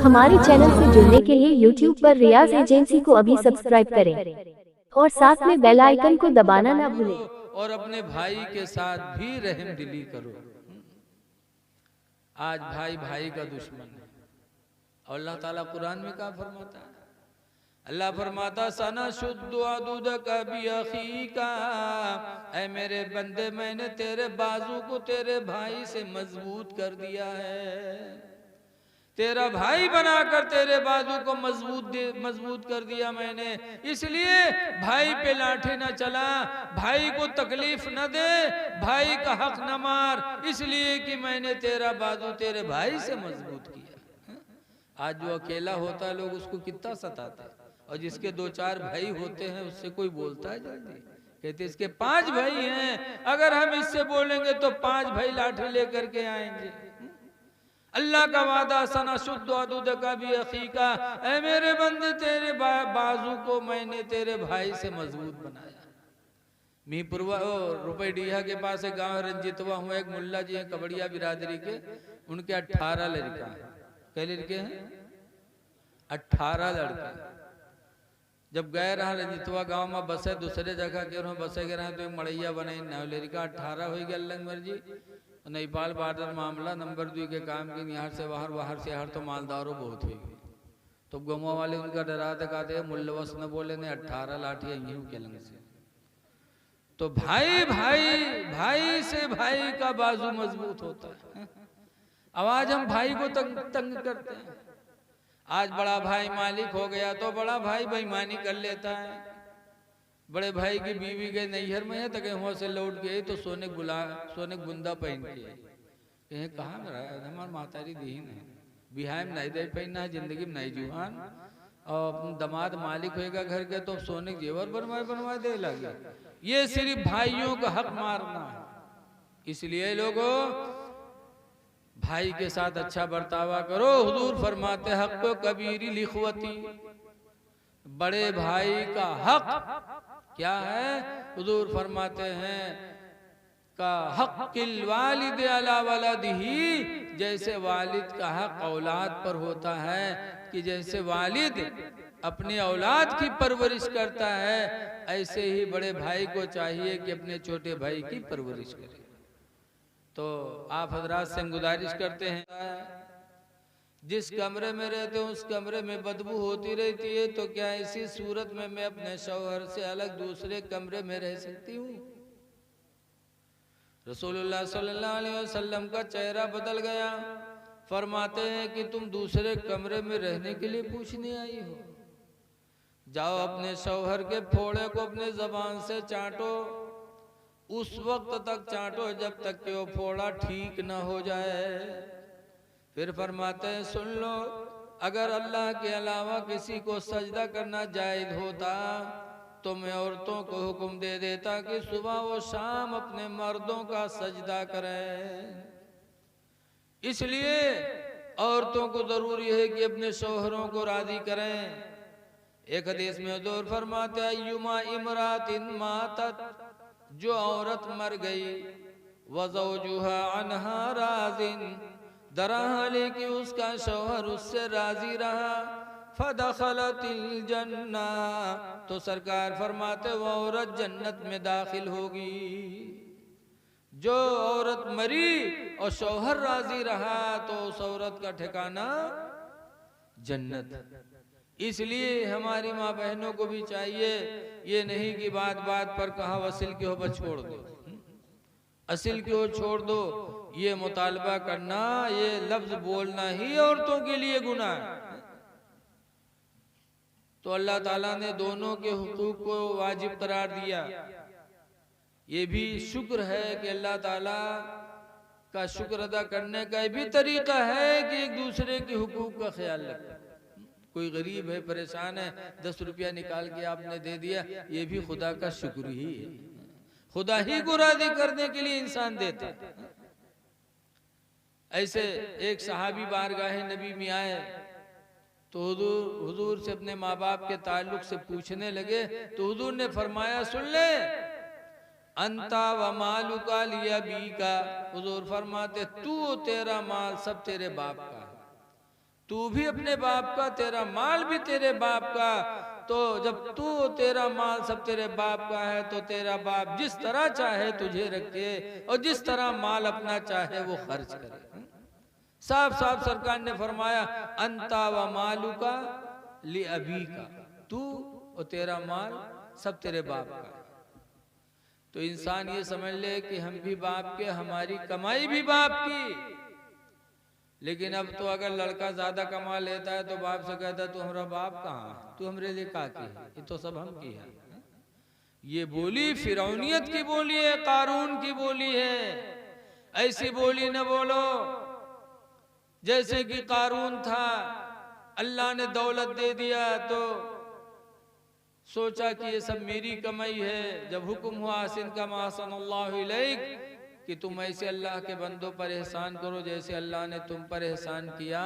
हमारे चैनल से जुड़ने के लिए YouTube पर रियाज एजेंसी को अभी सब्सक्राइब करें और साथ में बेल आइकन को दबाना ना भूलें। और अपने भाई के साथ भी रहम दिली करो। आज भाई भाई का दुश्मन है और अल्लाह ताला कुरान में क्या फरमाता है? अल्लाह फरमाता सना शुद्ध अदूद कभी अखी का, ऐ मेरे बंदे मैंने तेरे बाजू को तेरे भाई से मजबूत कर दिया है। तेरा भाई बनाकर तेरे बाजू को मजबूत कर दिया मैंने, इसलिए भाई पे लाठी न चला, भाई को तकलीफ न दे, भाई का हक न मार, इसलिए कि मैंने तेरा बाजू तेरे भाई से मजबूत किया। आज जो अकेला होता है लोग उसको कितना सताते हैं, और जिसके 2-4 भाई होते हैं उससे कोई बोलता है जल्दी? कहते इसके 5 भाई हैं, अगर हम इससे बोलेंगे तो 5 भाई लाठी लेकर के आएंगे। अल्लाह का वादा सना शुद्ध अदूद का भी अखीका, ऐ मेरे बंदे तेरे बाजू को मैंने तेरे भाई से मजबूत बनाया। मीपुरवा रुपए डीहा के पास एक गांव रंजितवा हुआ, एक मुल्ला जी हैं कबड़िया बिरादरी के, उनके 18 लड़का है। क्या लड़के हैं? 18 लड़के। जब गए रहा रंजितवा गांव में बसे दूसरे जगह के बसे गए रहे तो एक मड़ैया बने लड़का 18 हो गया अल्लाह मर्जी। नेपाल बॉर्डर मामला नंबर 2 के काम के यहाँ से बाहर से हर तो मालदारों बहुत हुई। तो गौवा वाले उनका डराते कहते मुल्लवस न बोले ने 18 लाठी यहीं केलंग से। तो भाई भाई भाई से भाई का बाजू मजबूत होता है। आवाज हम भाई को तंग करते हैं। आज बड़ा भाई मालिक हो गया तो बड़ा भाई बेईमानी कर लेता है। बड़े भाई की बीवी गए नैहर में है तो कहीं वहां से लौट गए तो सोने बुंदा पहन के कहा हमारे मातारी दीन है, बिहार में नहीं दे पहनना है, जिंदगी में नहीं जुहान, और दमाद मालिक होएगा घर के तो सोने जेवर बनवाए दे लगे। ये सिर्फ भाइयों का हक मारना है। इसलिए लोगों भाई के साथ अच्छा बर्तावा करो। हुजूर फरमाते हक को कबीरी लिखवती, बड़े भाई का हक क्या है? हुजूर फरमाते हैं का हक़्क़िल वालिद अला वलदिही, जैसे वालिद का हक औलाद पर होता है कि जैसे वालिद अपने औलाद की परवरिश करता है, ऐसे ही बड़े भाई को चाहिए कि अपने छोटे भाई की परवरिश करे। तो आप हजरात से गुजारिश करते हैं, जिस कमरे में रहते हो उस कमरे में बदबू होती रहती है, तो क्या इसी सूरत में मैं अपने शौहर से अलग दूसरे कमरे में रह सकती हूँ? रसूलुल्लाह सल्लल्लाहु अलैहि वसल्लम का चेहरा बदल गया। फरमाते हैं कि तुम दूसरे कमरे में रहने के लिए पूछने आई हो? जाओ अपने शौहर के फोड़े को अपने जबान से चाटो, उस वक्त तक चाटो जब तक कि वो फोड़ा ठीक न हो जाए। फिर फरमाते हैं सुन लो, अगर अल्लाह के अलावा किसी को सजदा करना जायज होता तो मैं औरतों को हुक्म दे देता कि सुबह वो शाम अपने मर्दों का सजदा करें। इसलिए औरतों को जरूरी है कि अपने शौहरों को राजी करें। एक हदीस में हुजूर फरमाते अय्युमा इमरातिन मातत, जो औरत मर गई वज़ौजुहा अन्हा राज़िन, दरअसल कि उसका शौहर उससे राजी रहा, फदखलतिल जन्ना, तो सरकार फरमाते वो औरत जन्नत में दाखिल होगी। जो औरत मरी और शौहर राजी रहा तो उस औरत का ठिकाना जन्नत। इसलिए हमारी माँ बहनों को भी चाहिए, ये नहीं कि बात बात पर कहा वसील की हो बस छोड़ दो, असिल की ओर छोड़ दो, ये मुतालबा करना, ये लफ्ज बोलना ही औरतों के लिए गुनाह है। तो अल्लाह ताला ने दोनों के हुकूक को वाजिब करार दिया। ये भी शुक्र है कि अल्लाह ताला का शुक्र अदा करने का भी तरीका है कि एक दूसरे के हुकूक का ख्याल रखें। कोई गरीब है, परेशान है, 10 रुपया निकाल के आपने दे दिया, ये भी खुदा का शुक्र ही है। खुदा ही को राजी करने के लिए इंसान देता है। ऐसे एक सहाबी बारगाह नबी में आए तो हुजूर से अपने माँ बाप के ताल्लुक से पूछने लगे, तो हुजूर ने फरमाया सुन ले, अंता व मालुका लिया बी का। हुजूर फरमाते तू तेरा माल सब तेरे बाप का है, तू भी अपने बाप का, तेरा माल भी तेरे बाप का। तो जब तू, तेरा माल सब तेरे बाप का है, तो तेरा बाप जिस तरह चाहे तुझे रखे और जिस तरह माल अपना चाहे वो खर्च करे। साफ साफ सरकार ने फरमाया, अंता व मालू का li अभी का, तू और तेरा माल सब तेरे बाप का है। तो इंसान ये समझ ले कि हम भी बाप के, हमारी कमाई भी बाप की। लेकिन अब तो अगर लड़का ज्यादा कमा लेता है तो बाप से कहता है तू हमारा बाप कहाँ है, तू हमरे लिए का की है, ये तो सब हम की है। ये बोली फिरौनियत की बोली है, कारून की बोली है। ऐसी बोली न बोलो जैसे कि कारून था, अल्लाह ने दौलत दे दिया तो सोचा कि ये सब मेरी कमाई है। जब हुक्म हुआ हसिन का मासनल्लाहु अलैक, कि तुम ऐसे अल्लाह के बंदों पर एहसान करो जैसे अल्लाह ने तुम पर एहसान किया,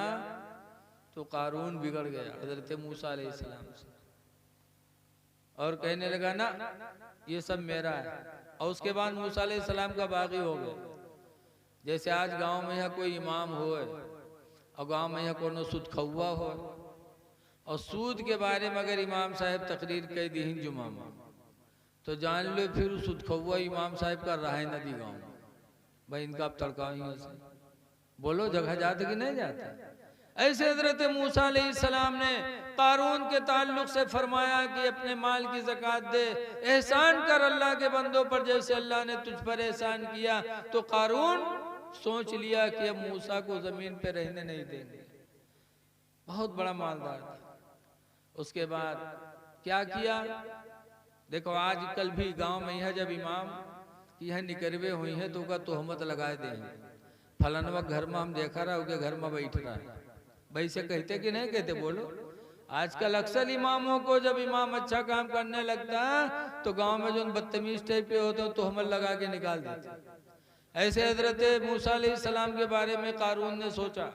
तो कारून बिगड़ गया हजरत मूसा अलैहिस्सलाम से और कहने लगा ना ये सब मेरा है। और उसके बाद मूसा अलैहिस्सलाम का बागी हो गया। जैसे आज गांव में यहाँ कोई इमाम हो और गांव में यहाँ कोनो सूद खौआ हो और सूद के बारे में अगर इमाम साहब तकरीर कह दी जुमा में, तो जान लो फिर सूद खौआ इमाम साहब का राह नदी गाँव में, भाई इनका अब तड़का से बोलो जगह जाते कि नहीं जाते। ऐसे हजरत मूसा अलैहिस्सलाम ने कारून के ताल्लुक से फरमाया कि अपने माल की ज़कात दे, एहसान कर अल्लाह के बंदों पर जैसे अल्लाह ने तुझ पर एहसान किया। तो कारून सोच लिया कि अब मूसा को जमीन पे रहने नहीं देंगे, बहुत बड़ा मालदार था। उसके बाद क्या किया, देखो आजकल भी गांव में यह जब इमाम की यह निकरवे हुई है तो का तोहमत लगाए दे, फलानवा घर में हम देखा रहा उसके घर में बैठ रहा है, भाई से कहते कि नहीं कहते बोलो। आजकल अक्सर इमामों को जब इमाम अच्छा काम करने लगता है तो गांव में जो बदतमीज टाइप के होते हैं तोहमत लगा के निकाल देते। ऐसे हजरत मूसा अलैहिस्सलाम के बारे में कारून ने सोचा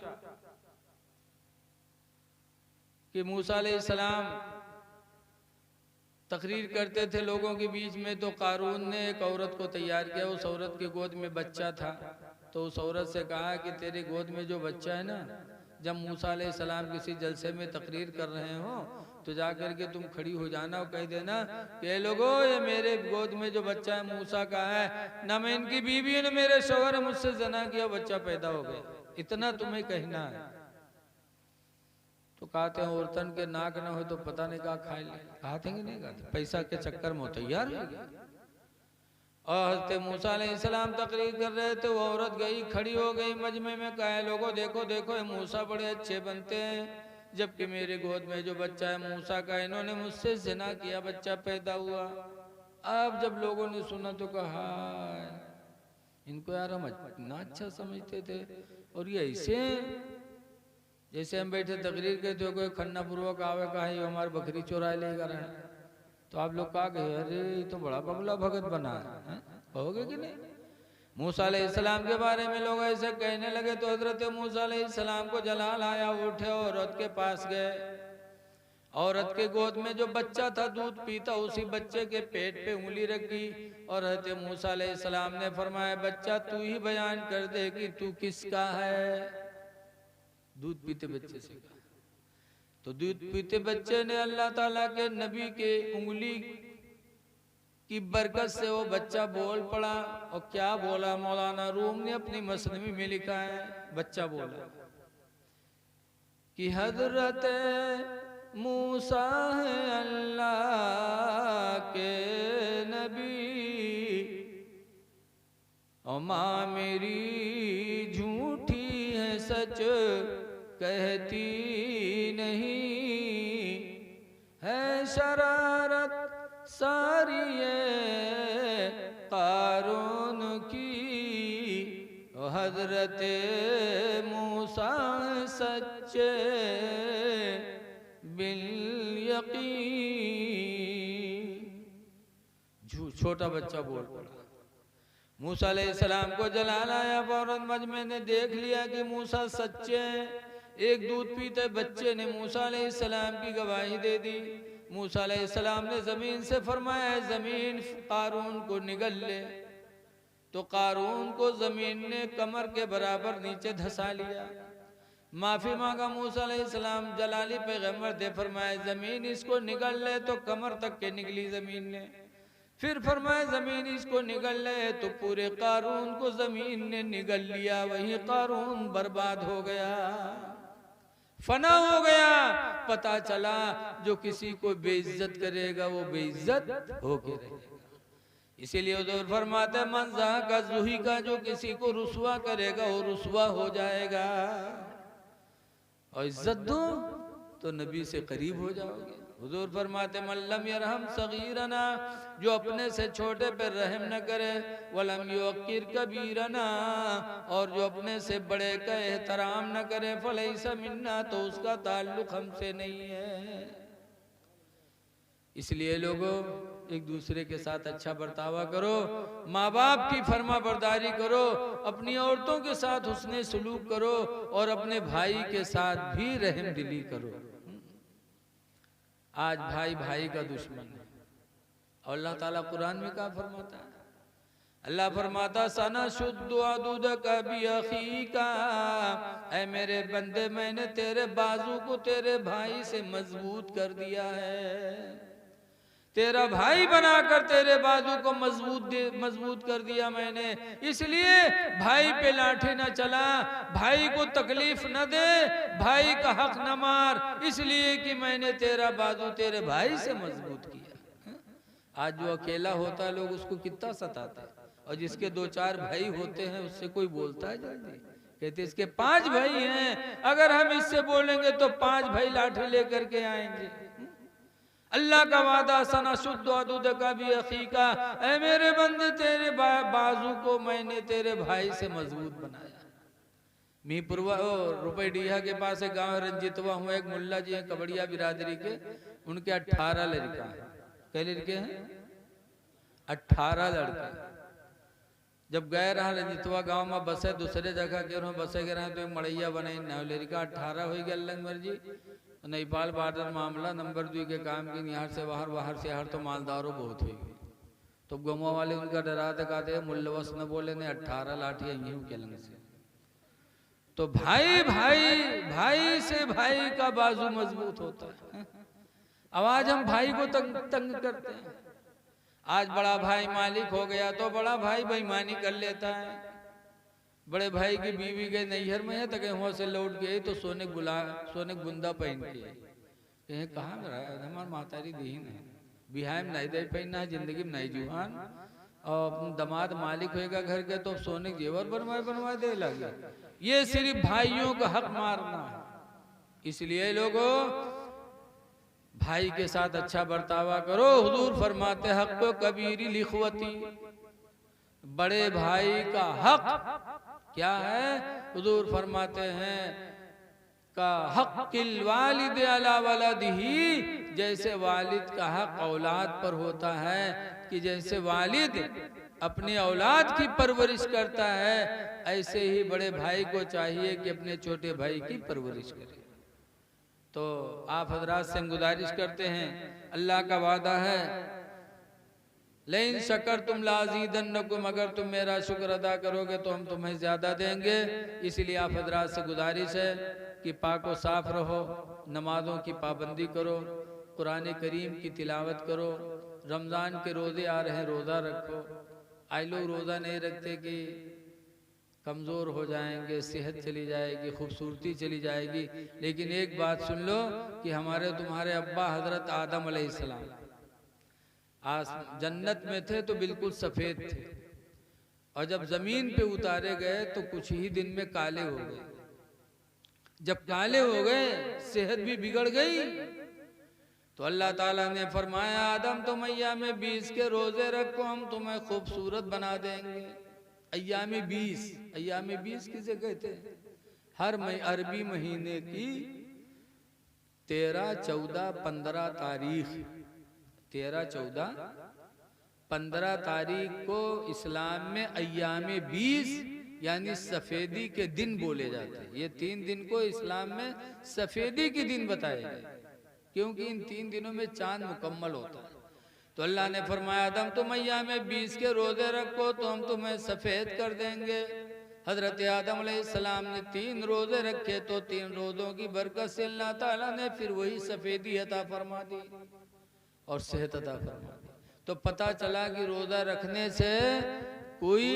कि मूसा अलैहिस्सलाम तकरीर करते थे लोगों के बीच में, तो कारून ने एक औरत को तैयार किया। उस औरत के गोद में बच्चा था, तो उस औरत से कहा कि तेरे गोद में जो बच्चा है ना, जब मूसा अलैहिस्सलाम किसी जलसे में तकरीर कर रहे हो तो जाकर के तुम खड़ी हो जाना और कह देना कि लोगों ये मेरे गोद में जो बच्चा है मूसा का है, न मैं इनकी बीवी है न मेरे शौहर है, मुझसे जना किया बच्चा पैदा हो गया, इतना तुम्हें कहना है। तो कहते हैं औरतन के नाक ना हो तो पता नहीं कहा खाए ले, कहते कि नहीं कहते, पैसा के चक्कर में तैयार हो गया। और हज़रत मूसा अलैहिस्सलाम तकरीर कर रहे थे, वो औरत गई खड़ी हो गई मजमे में, कहे लोगों देखो देखो ये मूसा बड़े अच्छे बनते हैं, जबकि मेरे गोद में जो बच्चा है मूसा का, इन्होंने मुझसे ज़िना किया, बच्चा पैदा हुआ। अब जब लोगों ने सुना तो कहा इनको यार हम इतना अच्छा समझते थे और ये ऐसे जैसे हम बैठे तकरीर करते हो कोई खन्ना पूर्वक आवे कहा ये हमारे बकरी चुरा लेगा रहे, तो आप लोग कहा गए अरे ये तो बड़ा बगला भगत बना है, कहोगे कि नहीं। मूसा अलैहिस्सलाम के बारे में लोग ऐसे कहने लगे तो हजरत मूसा अलैहिस्सलाम को जलाल आया, उठे औरत के पास गए। औरत के गोद में जो बच्चा था दूध पीता, उसी बच्चे के पेट पे उंगली रखी और हजरत मूसा अलैहिस्सलाम ने फरमाया बच्चा तू ही बयान कर दे कि तू किसका है। दूध पीते बच्चे से कहा, तो दूध पीते बच्चे ने अल्लाह ताला के नबी के उंगली की बरकत से वो बच्चा बोल पड़ा। और क्या बोला, मौलाना रूम ने अपनी मसनवी में लिखा है, बच्चा बोला कि हजरत मूसा है अल्लाह के नबी और माँ मेरी झूठी है सच कहती नहीं है, शरारत सारी ये कारून की हजरत मूसा सच्चे बिल यकीन। छोटा बच्चा बोल पड़ा। मूसा अलैहिस्सलाम को जलाल आया, फौरन मजमे ने देख लिया कि मूसा सच्चे हैं। एक दूध पीते बच्चे ने मूसा अलैहिस्सलाम की गवाही दे दी। मूसा अलैहिस्सलाम ने जमीन से फरमाया जमीन कारून को निगल ले, तो कारून को जमीन ने कमर के बराबर नीचे धसा लिया। माफी मांगा मूसा अलैहिस्सलाम, जलाली पैगंबर थे, फरमाया जमीन इसको निगल ले, तो कमर तक के निकली जमीन ने। फिर फरमाया जमीन इसको निगल ले, तो पूरे कारून को जमीन ने निगल लिया। वही कारून बर्बाद हो गया, फना हो गया। पता चला जो किसी को बेइज्जत करेगा वो बेइज्जत होके रहेगा। इसीलिए हुजूर फरमाते मंज़ा का ज़ुही का, जो किसी को रुसवा करेगा वो रुसवा हो जाएगा। और इज्जत दो तो नबी से करीब हो जाओगे। हुजूर फरमाते मल्लम यरहम सगीरना, जो अपने से छोटे पे रहम न करे, वलम युक्किर कबीरना, और जो अपने से बड़े का एहतराम न करे, फलैसा मिन्ना, तो उसका ताल्लुक हमसे नहीं है। इसलिए लोगों एक दूसरे के साथ अच्छा बर्तावा करो, माँ बाप की फर्मा बरदारी करो, अपनी औरतों के साथ हुस्ने सलूक करो, और अपने भाई के साथ भी रहम दिली करो। आज भाई भाई का दुश्मन है। और अल्लाह ताला कुरान में क्या फरमाता है? अल्लाह फरमाता सना शुद्ध अदूदका भी अखीका, ऐ मेरे बंदे मैंने तेरे बाजू को तेरे भाई से मजबूत कर दिया है। तेरा भाई बनाकर तेरे बाजू को मजबूत कर दिया मैंने। इसलिए भाई पे लाठी न चला, भाई को तकलीफ न दे, भाई का हक न मार, इसलिए कि मैंने तेरा बाजू तेरे भाई से मजबूत किया। आज जो अकेला होता है लोग उसको कितना सताते हैं, और जिसके 2-4 भाई होते हैं उससे कोई बोलता है जल्दी। कहते इसके 5 भाई हैं, अगर हम इससे बोलेंगे तो 5 भाई लाठी लेकर के आएंगे। अल्लाह का वादा सना शुद्ध अदूद का भी अखीका, ऐ मेरे बंदे तेरे बाजू को मैंने तेरे भाई से मजबूत बनाया। मीपुरवा रुपए डीहा के पास एक गांव रंजितवा हुआ, एक मुल्ला जी हैं कबड़िया बिरादरी के, उनके 18 लड़का है। क्या लड़के हैं? 18 लड़के। जब गए रहा रंजितवा गांव में बसे, दूसरे जगह के बसे के रहे तो एक मड़ैया बने न लड़का 18 हो गया। अल्लाह मर्जी नेपाल बॉर्डर मामला नंबर 2 के काम की, यहाँ से बाहर से हर तो मालदारों बहुत हुई। तो गमुआ वाले उनका डराते कहते मुल्लवस न बोले ने 18 लाठी यहीं केलंग से। तो भाई भाई भाई से भाई का बाजू मजबूत होता है। अब आज हम भाई को तंग करते हैं। आज बड़ा भाई मालिक हो गया तो बड़ा भाई बेईमानी कर लेता है। बड़े भाई की बीवी गए नैहर में है तो कहीं वहां से लौट गए तो सोने बुंदा पहन के कहीं कहाँ हमारे मातारी दीन है, बिहार में नहीं दे पहनना है, जिंदगी में नहीं जुहान। और दमाद मालिक होएगा घर के तो सोने जेवर बनवाए दे लगे। ये सिर्फ भाइयों का हक मारना है। इसलिए लोगों भाई के साथ अच्छा बर्तावा करो। हुजूर फरमाते हक को कबीरी लिखवती, बड़े भाई का हक क्या है? हुजूर फरमाते हैं का हक़्क़िल वालिद अला वलदिही, जैसे वालिद का हक औलाद पर होता है कि जैसे वालिद अपने औलाद की परवरिश करता है, ऐसे ही बड़े भाई को चाहिए कि अपने छोटे भाई की परवरिश करे। तो आप हजरात से गुजारिश करते हैं, अल्लाह का वादा है लेकिन शकर तुम लाज़ीदन्नकुम, अगर तुम मेरा शुक्र अदा करोगे तो हम तुम्हें ज्यादा देंगे। इसलिए आप हजरात से गुजारिश है कि पाक व साफ रहो, नमाजों की पाबंदी करो, कुरान करीम की तिलावत करो, रमज़ान के रोज़े आ रहे हैं रोज़ा रखो। आई लोग रोज़ा नहीं रखते कि कमज़ोर हो जाएंगे, सेहत चली जाएगी, खूबसूरती चली जाएगी। लेकिन एक बात सुन लो कि हमारे तुम्हारे अब्बा हजरत आदम अलैहिस्सलाम आज जन्नत में थे तो बिल्कुल सफेद थे, और जब जमीन पे उतारे गए तो कुछ ही दिन में काले हो गए। जब काले हो गए सेहत भी बिगड़ गई। तो अल्लाह ताला ने फरमाया आदम तुम अय्याम 20 के रोजे रखो, हम तुम्हें खूबसूरत बना देंगे। अय्याम 20 किसे कहते हैं? हर अरबी महीने की 13, 14, 15 तारीख, 13, 14, 15 तारीख को इस्लाम में अय्याम 20 यानी सफेदी के दिन बोले जाते हैं। ये 3 दिन को इस्लाम में सफेदी के दिन बताए गए, क्योंकि इन 3 दिनों में चांद मुकम्मल होता है। तो अल्लाह ने फरमाया आदम तुम अय्याम 20 के रोजे रखो तो हम तुम्हें सफेद कर देंगे। हजरत आदम अलैहिस्सलाम ने 3 रोजे रखे तो 3 रोजों की बरकत से अल्लाह ताला ने फिर वही सफेदी अता फरमा दी और सेहत अता फरमा दी। तो पता चला कि रोजा रखने से कोई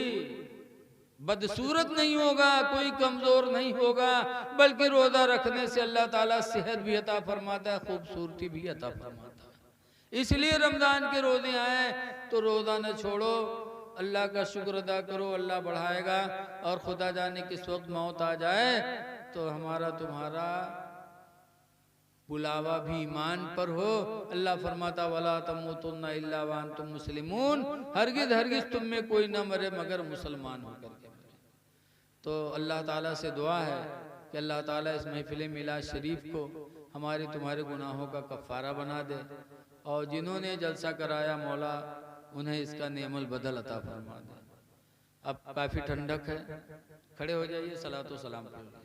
बदसूरत नहीं होगा, कोई कमजोर नहीं होगा, बल्कि रोजा रखने से अल्लाह ताला सेहत भी अता फरमाता है, खूबसूरती भी अता फरमाता है। इसलिए रमजान के रोजे आए तो रोजा न छोड़ो, अल्लाह का शुक्र अदा करो, अल्लाह बढ़ाएगा। और खुदा जाने किस वक्त मौत आ जाए तो हमारा तुम्हारा बुलावा भी ईमान पर हो। अल्लाह फरमाता वला तमूतुन्ना इल्ला व अंतुम मुस्लिमून, हरगिज़ हरगिज़ तुम में कोई न मरे मगर मुसलमान होकर के मरे। तो अल्लाह ताला से दुआ है कि अल्लाह ताला इस महफिल मिलाद शरीफ को हमारे तुम्हारे गुनाहों का कफ़ारा बना दे, और जिन्होंने जलसा कराया मौला उन्हें इसका नेमल बदल अता फरमा दे। अब काफ़ी ठंडक है, खड़े हो जाइए, सलातो सलाम पढ़िए।